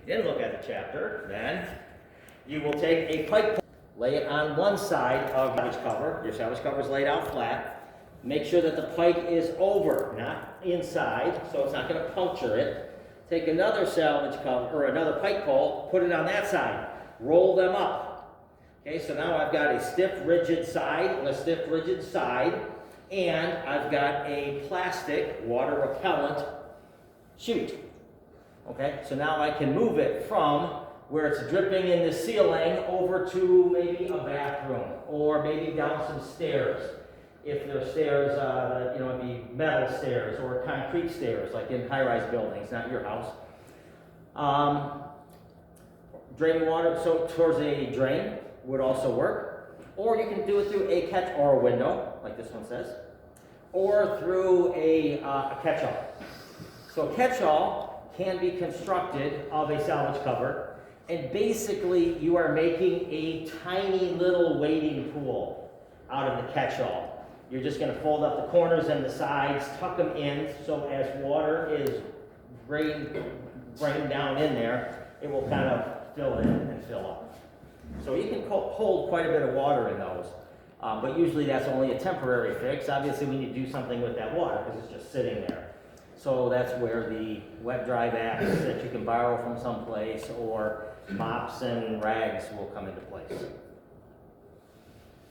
didn't look at the chapter, then you will take a pipe, lay it on one side of the salvage cover. Your salvage cover is laid out flat. Make sure that the pipe is over, not inside, so it's not going to puncture it. Take another salvage cover, or another pipe pole, put it on that side. Roll them up. Okay, so now I've got a stiff, rigid side and a stiff, rigid side, and I've got a plastic water repellent chute. Okay, so now I can move it from where it's dripping in the ceiling over to maybe a bathroom, or maybe down some stairs. If they're stairs, it'd be metal stairs or concrete stairs, like in high-rise buildings, not your house. Draining water so towards a drain would also work. Or you can do it through a catch or a window, like this one says, or through a catch-all. So a catch-all can be constructed of a salvage cover, and basically you are making a tiny little wading pool out of the catch-all. You're just going to fold up the corners and the sides, tuck them in, so as water is rained down in there, it will kind of fill in and fill up. So you can hold quite a bit of water in those, but usually that's only a temporary fix. Obviously we need to do something with that water because it's just sitting there. So that's where the wet-dry bags that you can borrow from someplace, or mops and rags will come into place.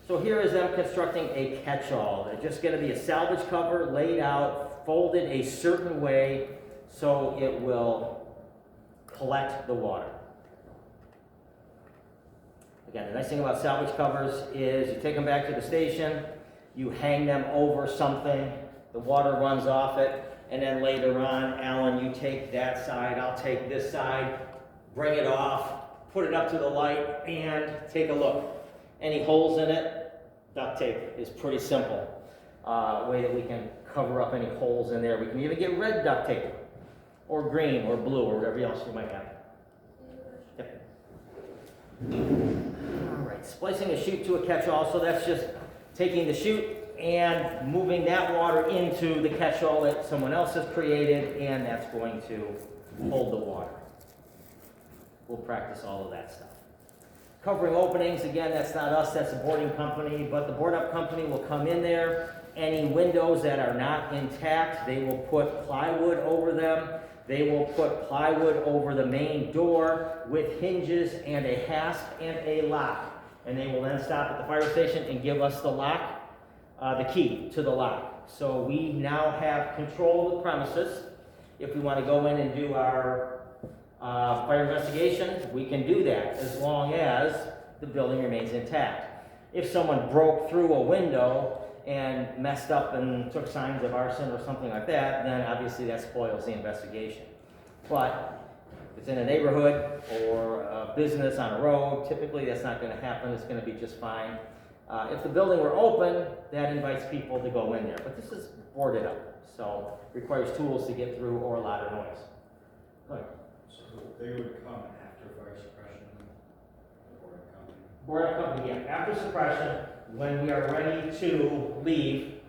So here is them constructing a catch-all. It's just going to be a salvage cover laid out, folded a certain way so it will collect the water. Again, the nice thing about salvage covers is you take them back to the station, you hang them over something, the water runs off it, and then later on, Alan, you take that side, I'll take this side, bring it off, put it up to the light, and take a look. Any holes in it? Duct tape is pretty simple. Way that we can cover up any holes in there. We can even get red duct tape, or green, or blue, or whatever else you might have. Yep. All right, splicing a chute to a catch-all, so that's just taking the chute and moving that water into the catch-all that someone else has created, and that's going to hold the water. We'll practice all of that stuff. Covering openings, again, that's not us, that's the boarding company, but the board-up company will come in there. Any windows that are not intact, they will put plywood over them. They will put plywood over the main door with hinges and a hasp and a lock. And they will then stop at the fire station and give us the lock, the key to the lock. So we now have control of the premises. If we want to go in and do our fire investigation, we can do that as long as the building remains intact. If someone broke through a window and messed up and took signs of arson or something like that, then obviously that spoils the investigation. But if it's in a neighborhood or a business on a road, typically that's not going to happen. It's going to be just fine. If the building were open, that invites people to go in there. But this is boarded up, so requires tools to get through or a lot of noise. Go ahead. So they would come after fire suppression, the board company? Board-up company, yeah. After suppression, when we are ready to leave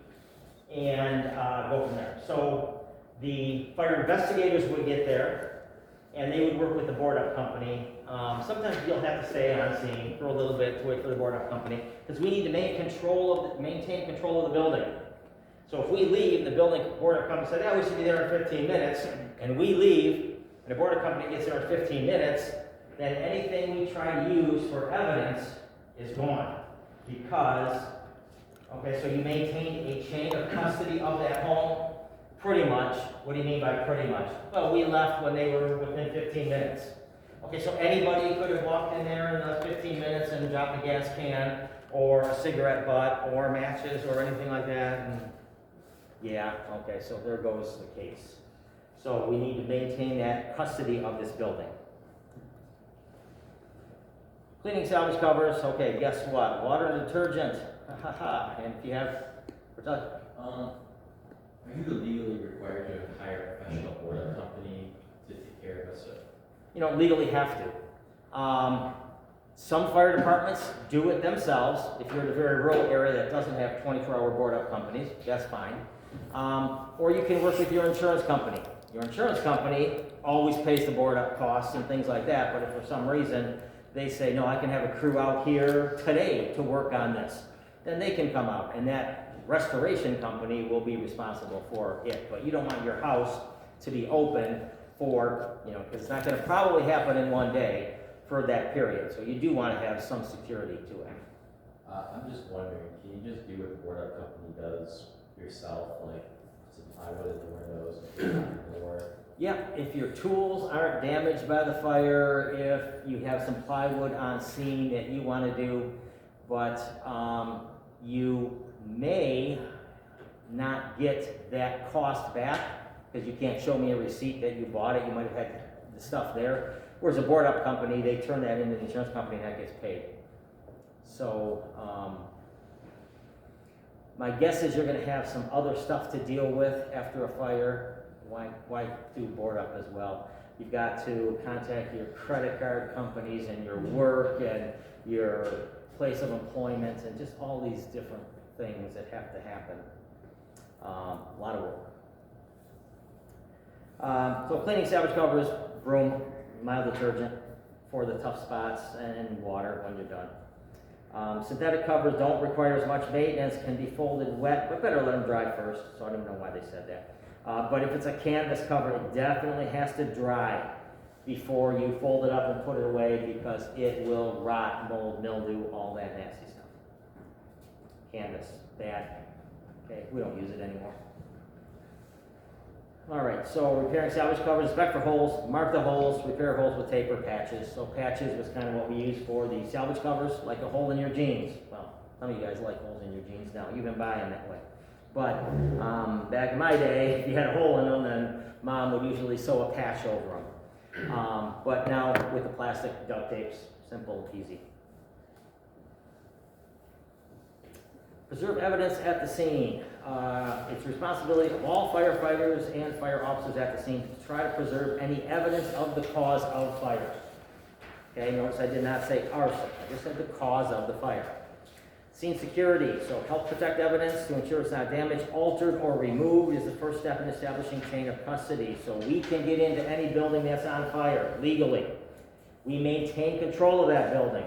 and go from there. So the fire investigators would get there, and they would work with the board-up company. Sometimes you'll have to stay on scene for a little bit to wait for the board-up company, because we need to maintain control of the building. So if we leave, the building board-up company said, yeah, we should be there in 15 minutes, and we leave, and the board-up company gets there in 15 minutes, then anything we try to use for evidence is gone. Because, okay, so you maintain a chain of custody of that home, pretty much. What do you mean by pretty much? Well, we left when they were within 15 minutes. Okay, so anybody could have walked in there in the 15 minutes and dropped a gas can, or a cigarette butt, or matches, or anything like that, and yeah, okay, so there goes the case. So we need to maintain that custody of this building. Cleaning salvage covers, okay, guess what? Water and detergent, and if you have, Are you legally required to hire a professional board company to take care of us? you know, legally have to. Some fire departments do it themselves. If you're in a very rural area that doesn't have 24-hour board-up companies, that's fine. Or you can work with your insurance company. Your insurance company always pays the board up costs and things like that, but if for some reason they say, no, I can have a crew out here today to work on this, then they can come out, and that restoration company will be responsible for it. But you don't want your house to be open for, because it's not gonna probably happen in one day for that period. So you do wanna have some security to it. I'm just wondering, can you just do what the board up company does yourself, like some plywood in the windows and the door? Yeah, if your tools aren't damaged by the fire, if you have some plywood on scene that you wanna do, but, you may not get that cost back, because you can't show me a receipt that you bought it, you might have had the stuff there. Whereas a board up company, they turn that into the insurance company and that gets paid. So, my guess is you're gonna have some other stuff to deal with after a fire. Why do board up as well? You've got to contact your credit card companies and your work and your place of employment and just all these different things that have to happen. A lot of work. So cleaning salvage covers, broom, mild detergent for the tough spots, and water when you're done. Synthetic covers don't require as much maintenance, can be folded wet, but better let them dry first, so I don't know why they said that. But if it's a canvas cover, it definitely has to dry before you fold it up and put it away, because it will rot, mold, mildew, all that nasty stuff. Canvas, bad. Okay, we don't use it anymore. All right, so repairing salvage covers, inspect for holes, mark the holes, repair holes with tape or patches. So patches was kind of what we used for the salvage covers, like a hole in your jeans. Well, some of you guys like holes in your jeans now. You've been buying that way. But back in my day, if you had a hole in them, then mom would usually sew a patch over them. But now with the plastic duct tapes, simple, easy. Preserve evidence at the scene. It's responsibility of all firefighters and fire officers at the scene to try to preserve any evidence of the cause of fire. Okay, notice I did not say arson. I just said the cause of the fire. Scene security, so help protect evidence to ensure it's not damaged, altered, or removed is the first step in establishing chain of custody. So we can get into any building that's on fire legally. We maintain control of that building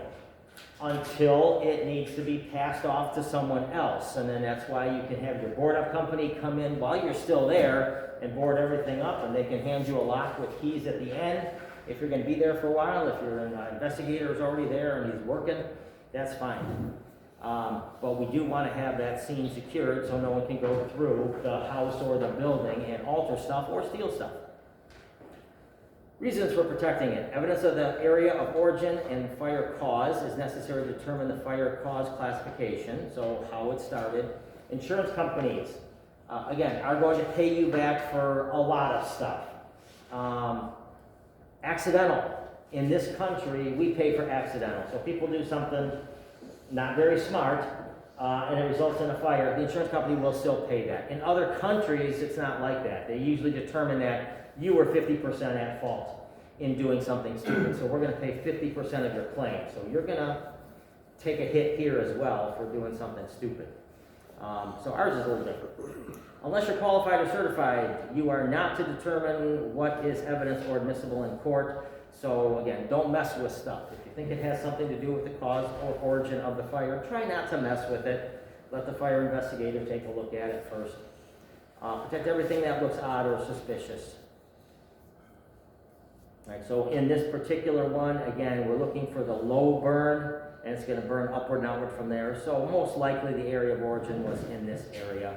until it needs to be passed off to someone else. And then that's why you can have your board up company come in while you're still there and board everything up, and they can hand you a lock with keys at the end. If you're gonna be there for a while, if your investigator is already there and he's working, that's fine. But we do want to have that scene secured so no one can go through the house or the building and alter stuff or steal stuff. Reasons for protecting it. Evidence of the area of origin and fire cause is necessary to determine the fire cause classification, so how it started. Insurance companies, again, are going to pay you back for a lot of stuff. Accidental. In this country, we pay for accidental. So people do something not very smart, and it results in a fire, the insurance company will still pay that. In other countries, it's not like that. They usually determine that you were 50% at fault in doing something stupid, so we're going to pay 50% of your claim. So you're going to take a hit here as well for doing something stupid. So ours is a little different. Unless you're qualified or certified, you are not to determine what is evidence or admissible in court. So again, don't mess with stuff. If you think it has something to do with the cause or origin of the fire, try not to mess with it. Let the fire investigator take a look at it first. Protect everything that looks odd or suspicious. All right, so in this particular one, again, we're looking for the low burn, and it's going to burn upward and outward from there. So most likely the area of origin was in this area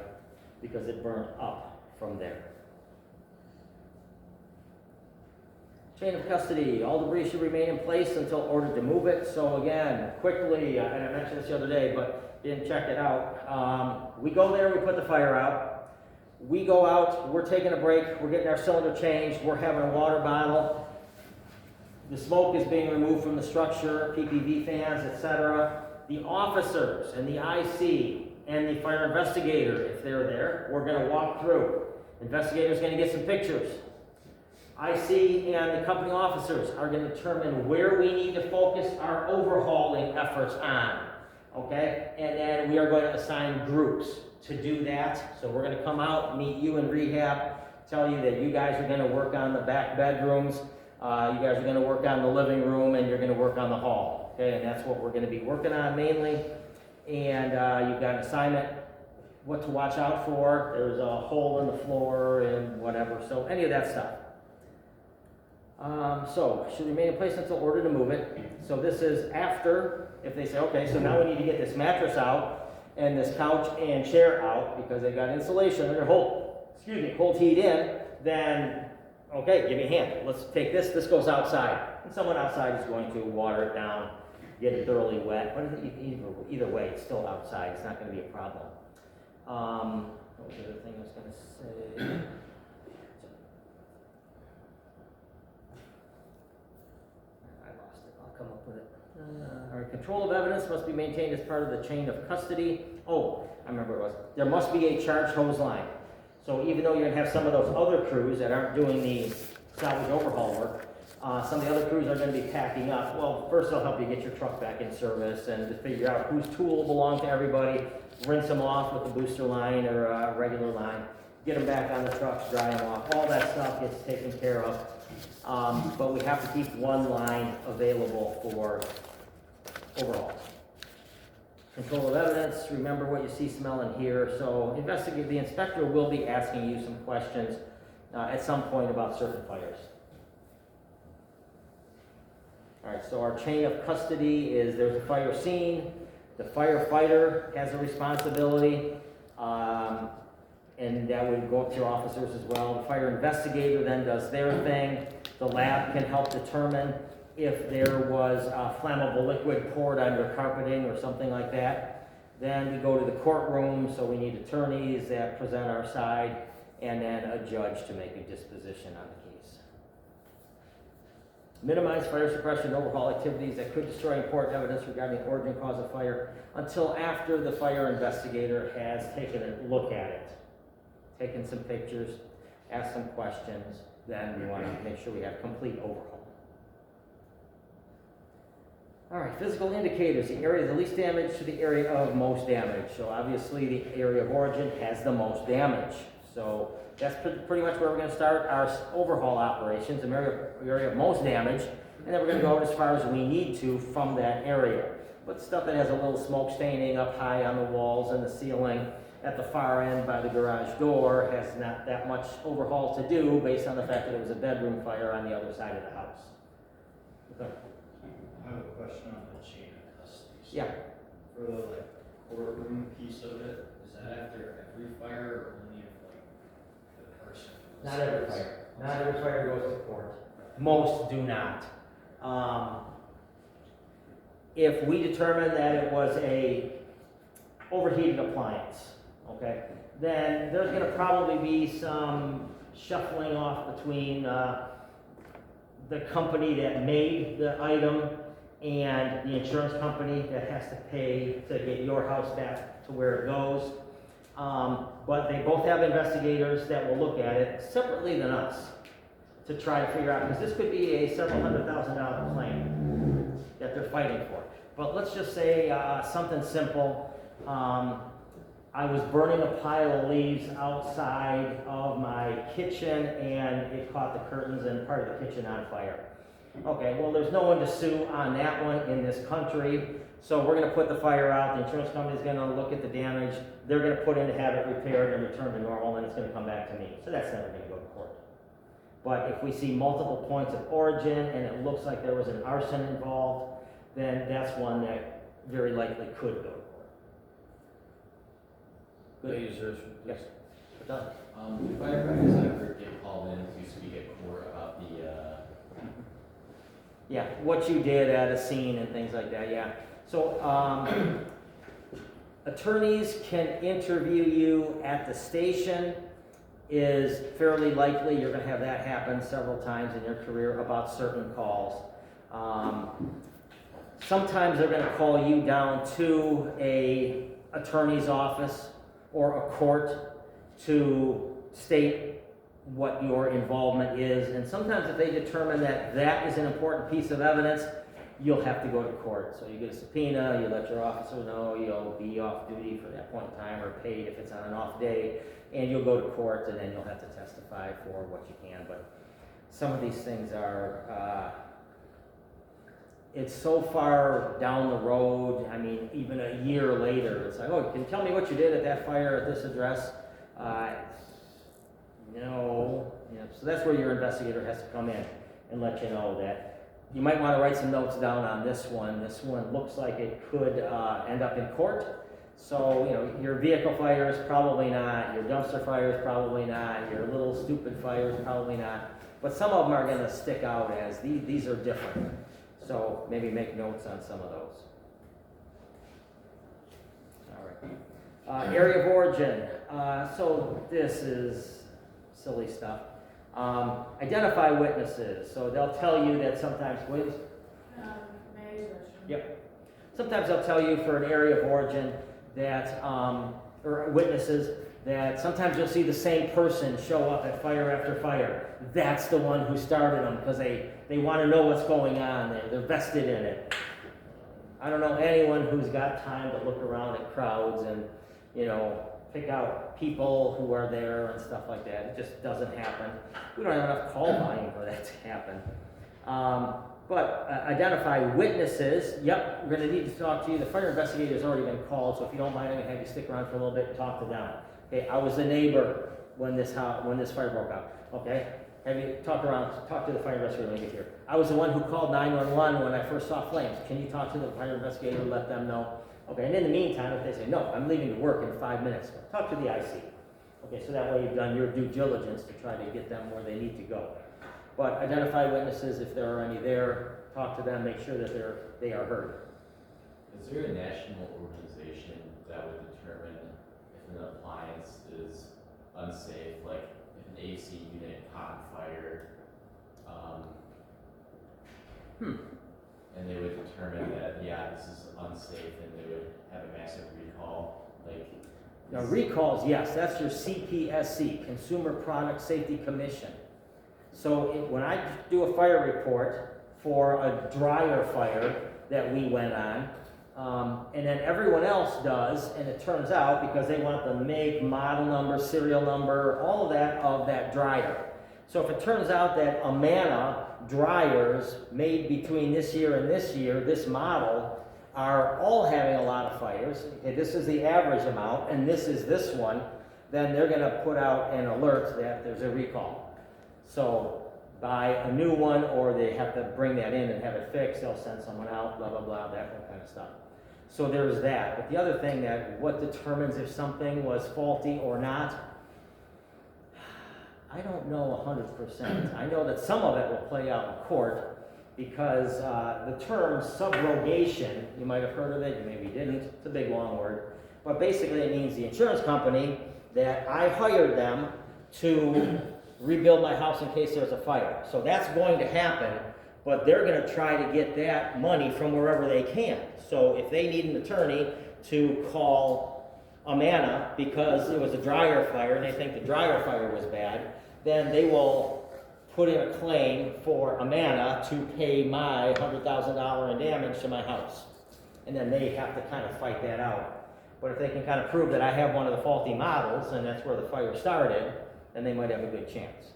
because it burned up from there. Chain of custody, all debris should remain in place until ordered to move it. So again, quickly, and I mentioned this the other day, but didn't check it out. We go there, we put the fire out. We go out, we're taking a break, we're getting our cylinder changed, we're having a water bottle. The smoke is being removed from the structure, PPV fans, etc. The officers and the IC and the fire investigator, if they're there, we're going to walk through. Investigator's going to get some pictures. IC and the company officers are going to determine where we need to focus our overhauling efforts on, okay? And then we are going to assign groups to do that. So we're going to come out, meet you in rehab, tell you that you guys are gonna work on the back bedrooms, you guys are gonna work on the living room, and you're gonna work on the hall, okay? And that's what we're gonna be working on mainly. And you've got an assignment, what to watch out for. There's a hole in the floor and whatever, so any of that stuff. So, should remain in place until ordered to move it. So this is after, if they say, okay, so now we need to get this mattress out and this couch and chair out because they've got insulation and they're hold heat in, then, okay, give me a hand. Let's take this goes outside. And someone outside is going to water it down, get it thoroughly wet. But either way, it's still outside. It's not going to be a problem. What was the other thing I was going to say? I lost it. I'll come up with it. All right, control of evidence must be maintained as part of the chain of custody. Oh, I remember what it was. There must be a charged hose line. So even though you're going to have some of those other crews that aren't doing the salvage overhaul work, some of the other crews are going to be packing up. Well, first they'll help you get your truck back in service and to figure out whose tool belonged to everybody, rinse them off with a booster line or a regular line, get them back on the trucks, dry them off. All that stuff gets taken care of. But we have to keep one line available for overhauls. Control of evidence, remember what you see, smell, and hear. So the inspector will be asking you some questions at some point about certain fires. All right, so our chain of custody is there's a fire scene, the firefighter has a responsibility, and that would go up to your officers as well. The fire investigator then does their thing. The lab can help determine if there was flammable liquid poured on your carpeting or something like that. Then we go to the courtroom, so we need attorneys that present our side, and then a judge to make a disposition on the case. Minimize fire suppression and overhaul activities that could destroy important evidence regarding the origin and cause of fire until after the fire investigator has taken a look at it, taken some pictures, asked some questions. Then we want to make sure we have complete overhaul. All right, physical indicators, the area of the least damage to the area of most damage. So obviously the area of origin has the most damage. So that's pretty much where we're going to start our overhaul operations, the area of most damage, and then we're going to go as far as we need to from that area. But stuff that has a little smoke staining up high on the walls and the ceiling at the far end by the garage door has not that much overhaul to do based on the fact that it was a bedroom fire on the other side of the house. Okay. I have a question on the chain of custody. So Yeah. for the courtroom piece of it, is that after every fire or only if the person? Not every fire. Not every fire goes to court. Most do not. If we determine that it was a overheated appliance, okay, then there's going to probably be some shuffling off between the company that made the item and the insurance company that has to pay to get your house back to where it goes. But they both have investigators that will look at it separately than us to try to figure out, because this could be a several $100,000 claim that they're fighting for. But let's just say something simple. I was burning a pile of leaves outside of my kitchen and it caught the curtains and part of the kitchen on fire. Okay, well, there's no one to sue on that one in this country, so we're going to put the fire out. The insurance company is going to look at the damage. They're going to put in to have it repaired and returned to normal, and it's going to come back to me. So that's never going to go to court. But if we see multiple points of origin and it looks like there was an arson involved, then that's one that very likely could go to court. Good? Lasers. Yes. We're done. Do firefighters ever get called in to speak at court about the, Yeah, what you did at a scene and things like that, yeah. So, attorneys can interview you at the station is fairly likely. You're gonna have that happen several times in your career about certain calls. Sometimes they're gonna call you down to a attorney's office or a court to state what your involvement is, and sometimes if they determine that that is an important piece of evidence, you'll have to go to court. So you get a subpoena, you let your officer know you'll be off duty for that point in time, or paid if it's on an off day, and you'll go to court, and then you'll have to testify for what you can. But some of these things are, it's so far down the road. I mean, even a year later, it's like, oh, can you tell me what you did at that fire at this address? No. You know, so that's where your investigator has to come in and let you know that you might want to write some notes down on this one. This one looks like it could end up in court. So, you know, your vehicle fires, probably not. Your dumpster fires, probably not. Your little stupid fires, probably not. But some of them are going to stick out as these are different. So maybe make notes on some of those. All right. Area of origin. So this is silly stuff. Identify witnesses. So they'll tell you that sometimes, yep. Sometimes they'll tell you for an area of origin that, or witnesses, that sometimes you'll see the same person show up at fire after fire. That's the one who started them because they want to know what's going on. They're vested in it. I don't know anyone who's got time to look around at crowds and, you know, pick out people who are there and stuff like that. It just doesn't happen. We don't have enough call volume for that to happen. But identify witnesses. Yep, we're going to need to talk to you. The fire investigator's already been called, so if you don't mind, I'm going to have you stick around for a little bit and talk to them. Okay, I was the neighbor when this fire broke out. Okay, have you talk to the fire investigator when you get here. I was the one who called 911 when I first saw flames. Can you talk to the fire investigator and let them know? Okay, and in the meantime, if they say, no, I'm leaving to work in 5 minutes, talk to the IC. Okay, so that way you've done your due diligence to try to get them where they need to go. But identify witnesses if there are any there, talk to them, make sure that they are heard. Is there a national organization that would determine if an appliance is unsafe, like if an AC unit caught fire, and they would determine that, yeah, this is unsafe, and they would have a massive recall, like... Now recalls, yes, that's your CPSC, Consumer Product Safety Commission. So when I do a fire report for a dryer fire that we went on, and then everyone else does, and it turns out, because they want the make, model number, serial number, all of that dryer. So if it turns out that Amana dryers made between this year and this model, are all having a lot of fires, okay, this is the average amount, and this is this one, then they're going to put out an alert that there's a recall. So buy a new one, or they have to bring that in and have it fixed, they'll send someone out, blah, blah, blah, that kind of stuff. So there's that. But the other thing that what determines if something was faulty or not, I don't know 100%. I know that some of it will play out in court because the term subrogation, you might have heard of it, you maybe didn't, it's a big long word, but basically it means the insurance company that I hired them to rebuild my house in case there's a fire. So that's going to happen, but they're going to try to get that money from wherever they can. So if they need an attorney to call Amana because it was a dryer fire and they think the dryer fire was bad, then they will put in a claim for Amana to pay my $100,000 in damage to my house. And then they have to kind of fight that out. But if they can kind of prove that I have one of the faulty models and that's where the fire started, then they might have a good chance.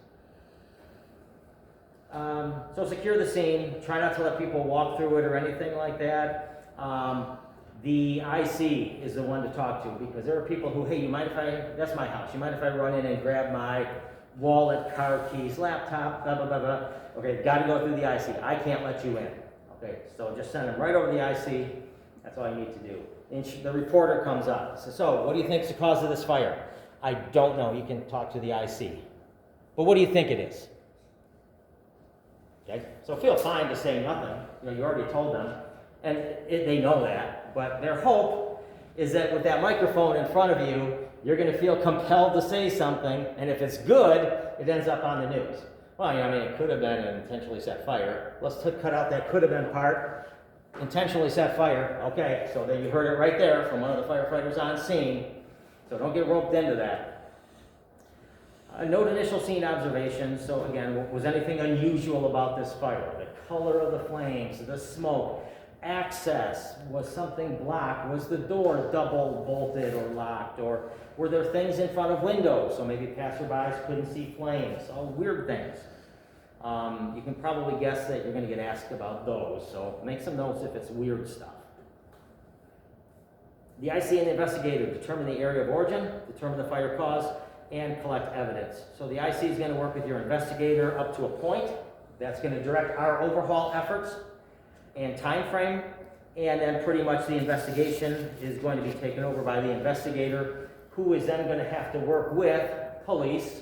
So secure the scene. Try not to let people walk through it or anything like that. The IC is the one to talk to because there are people who, hey, you mind if that's my house. You mind if I run in and grab my wallet, car keys, laptop, blah, blah, blah, blah. Okay, got to go through the IC. I can't let you in. Okay, so just send them right over the IC. That's all you need to do. And the reporter comes up. Says, so what do you think is the cause of this fire? I don't know. You can talk to the IC. But what do you think it is? Okay, so feel fine to say nothing. You know, you already told them. And they know that. But their hope is that with that microphone in front of you, you're going to feel compelled to say something, and if it's good, it ends up on the news. Well, I mean, it could have been an intentionally set fire. Let's cut out that could have been part. Intentionally set fire. Okay, so then you heard it right there from one of the firefighters on scene. So don't get roped into that. Note initial scene observations. So again, was anything unusual about this fire? The color of the flames, the smoke, access, was something blocked? Was the door double bolted or locked? Or were there things in front of windows? So maybe passerbys couldn't see flames, all weird things. You can probably guess that you're going to get asked about those. So make some notes if it's weird stuff. The IC and the investigator determine the area of origin, determine the fire cause, and collect evidence. So the IC is going to work with your investigator up to a point. That's going to direct our overhaul efforts and time frame, and then pretty much the investigation is going to be taken over by the investigator, who is then going to have to work with police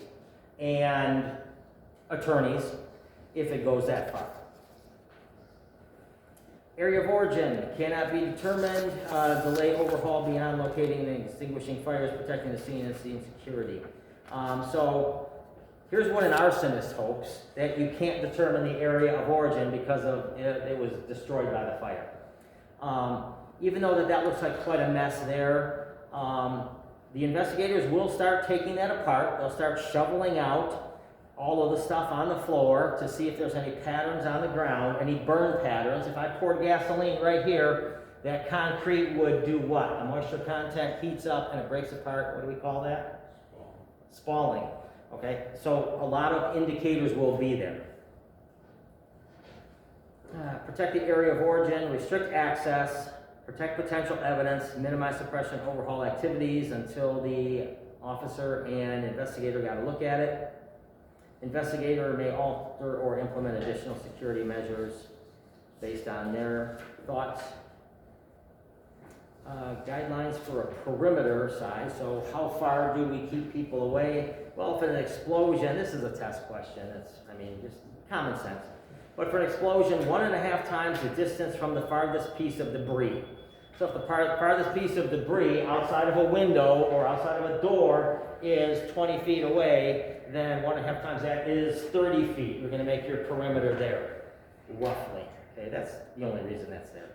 and attorneys if it goes that far. Area of origin cannot be determined. Delay overhaul beyond locating and extinguishing fires, protecting the scene and scene security. So here's what an arsonist hopes, that you can't determine the area of origin because of it was destroyed by the fire. Even though that looks like quite a mess there, the investigators will start taking that apart. They'll start shoveling out all of the stuff on the floor to see if there's any patterns on the ground, any burn patterns. If I poured gasoline right here, that concrete would do what? The moisture content heats up and it breaks apart. What do we call that? Spalling. Okay, so a lot of indicators will be there. Protect the area of origin, restrict access, protect potential evidence, minimize suppression overhaul activities until the officer and investigator got a look at it. Investigator may alter or implement additional security measures based on their thoughts. Guidelines for a perimeter size. So how far do we keep people away? Well, for an explosion, this is a test question. It's, just common sense. But for an explosion, 1.5 times the distance from the farthest piece of debris. So if the farthest piece of debris outside of a window or outside of a door is 20 feet away, then 1.5 times that is 30 feet. You're going to make your perimeter there, roughly. Okay, that's the only reason that's there.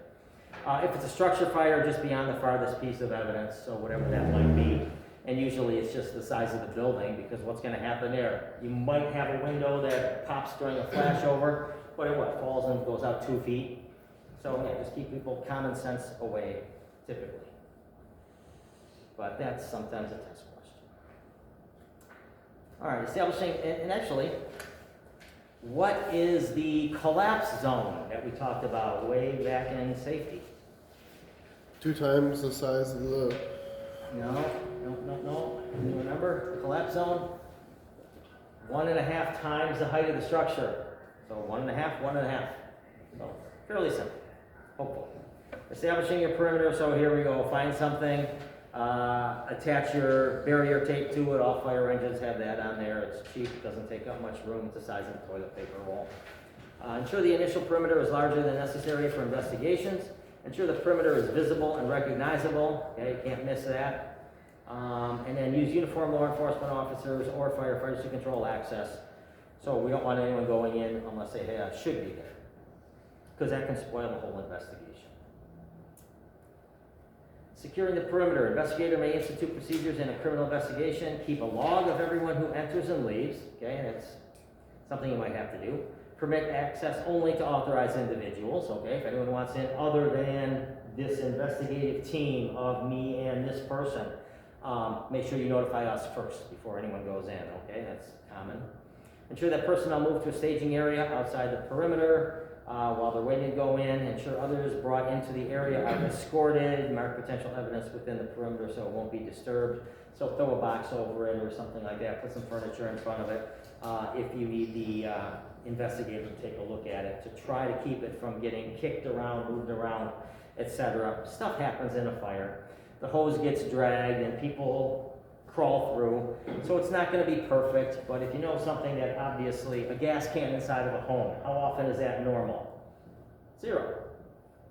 If it's a structure fire, just beyond the farthest piece of evidence, so whatever that might be. And usually it's just the size of the building, because what's going to happen there? You might have a window that pops during a flashover, but it falls and goes out 2 feet. So yeah, just keep people common sense away, typically. But that's sometimes a test question. All right, establishing, and actually, what is the collapse zone that we talked about way back in safety? 2 times the size of the... No. You remember the collapse zone? 1.5 times the height of the structure. So 1.5. So fairly simple, hopefully. Establishing your perimeter. So here we go. Find something. Attach your barrier tape to it. All fire engines have that on there. It's cheap. It doesn't take up much room. It's the size of a toilet paper roll. Ensure the initial perimeter is larger than necessary for investigations. Ensure the perimeter is visible and recognizable. Okay, you can't miss that. And then use uniformed law enforcement officers or firefighters to control access. So we don't want anyone going in unless they should be there, because that can spoil the whole investigation. Securing the perimeter. Investigator may institute procedures in a criminal investigation. Keep a log of everyone who enters and leaves. Okay, that's something you might have to do. Permit access only to authorized individuals. Okay, if anyone wants in other than this investigative team of me and this person, make sure you notify us first before anyone goes in. Okay, that's common. Ensure that personnel move to a staging area outside the perimeter while they're waiting to go in. Ensure others brought into the area are escorted. Mark potential evidence within the perimeter so it won't be disturbed. So throw a box over it or something like that. Put some furniture in front of it if you need the investigator to take a look at it, to try to keep it from getting kicked around, moved around, etc. Stuff happens in a fire. The hose gets dragged and people crawl through. So it's not going to be perfect, but if you know something that obviously a gas can inside of a home, how often is that normal? 0.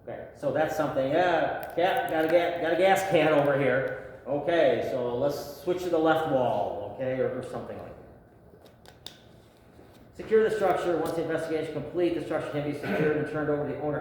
Okay, so that's something, got a gas can over here. Okay, so let's switch to the left wall, okay, or something like that. Secure the structure. Once the investigation is complete, the structure can be secured and turned over to the owner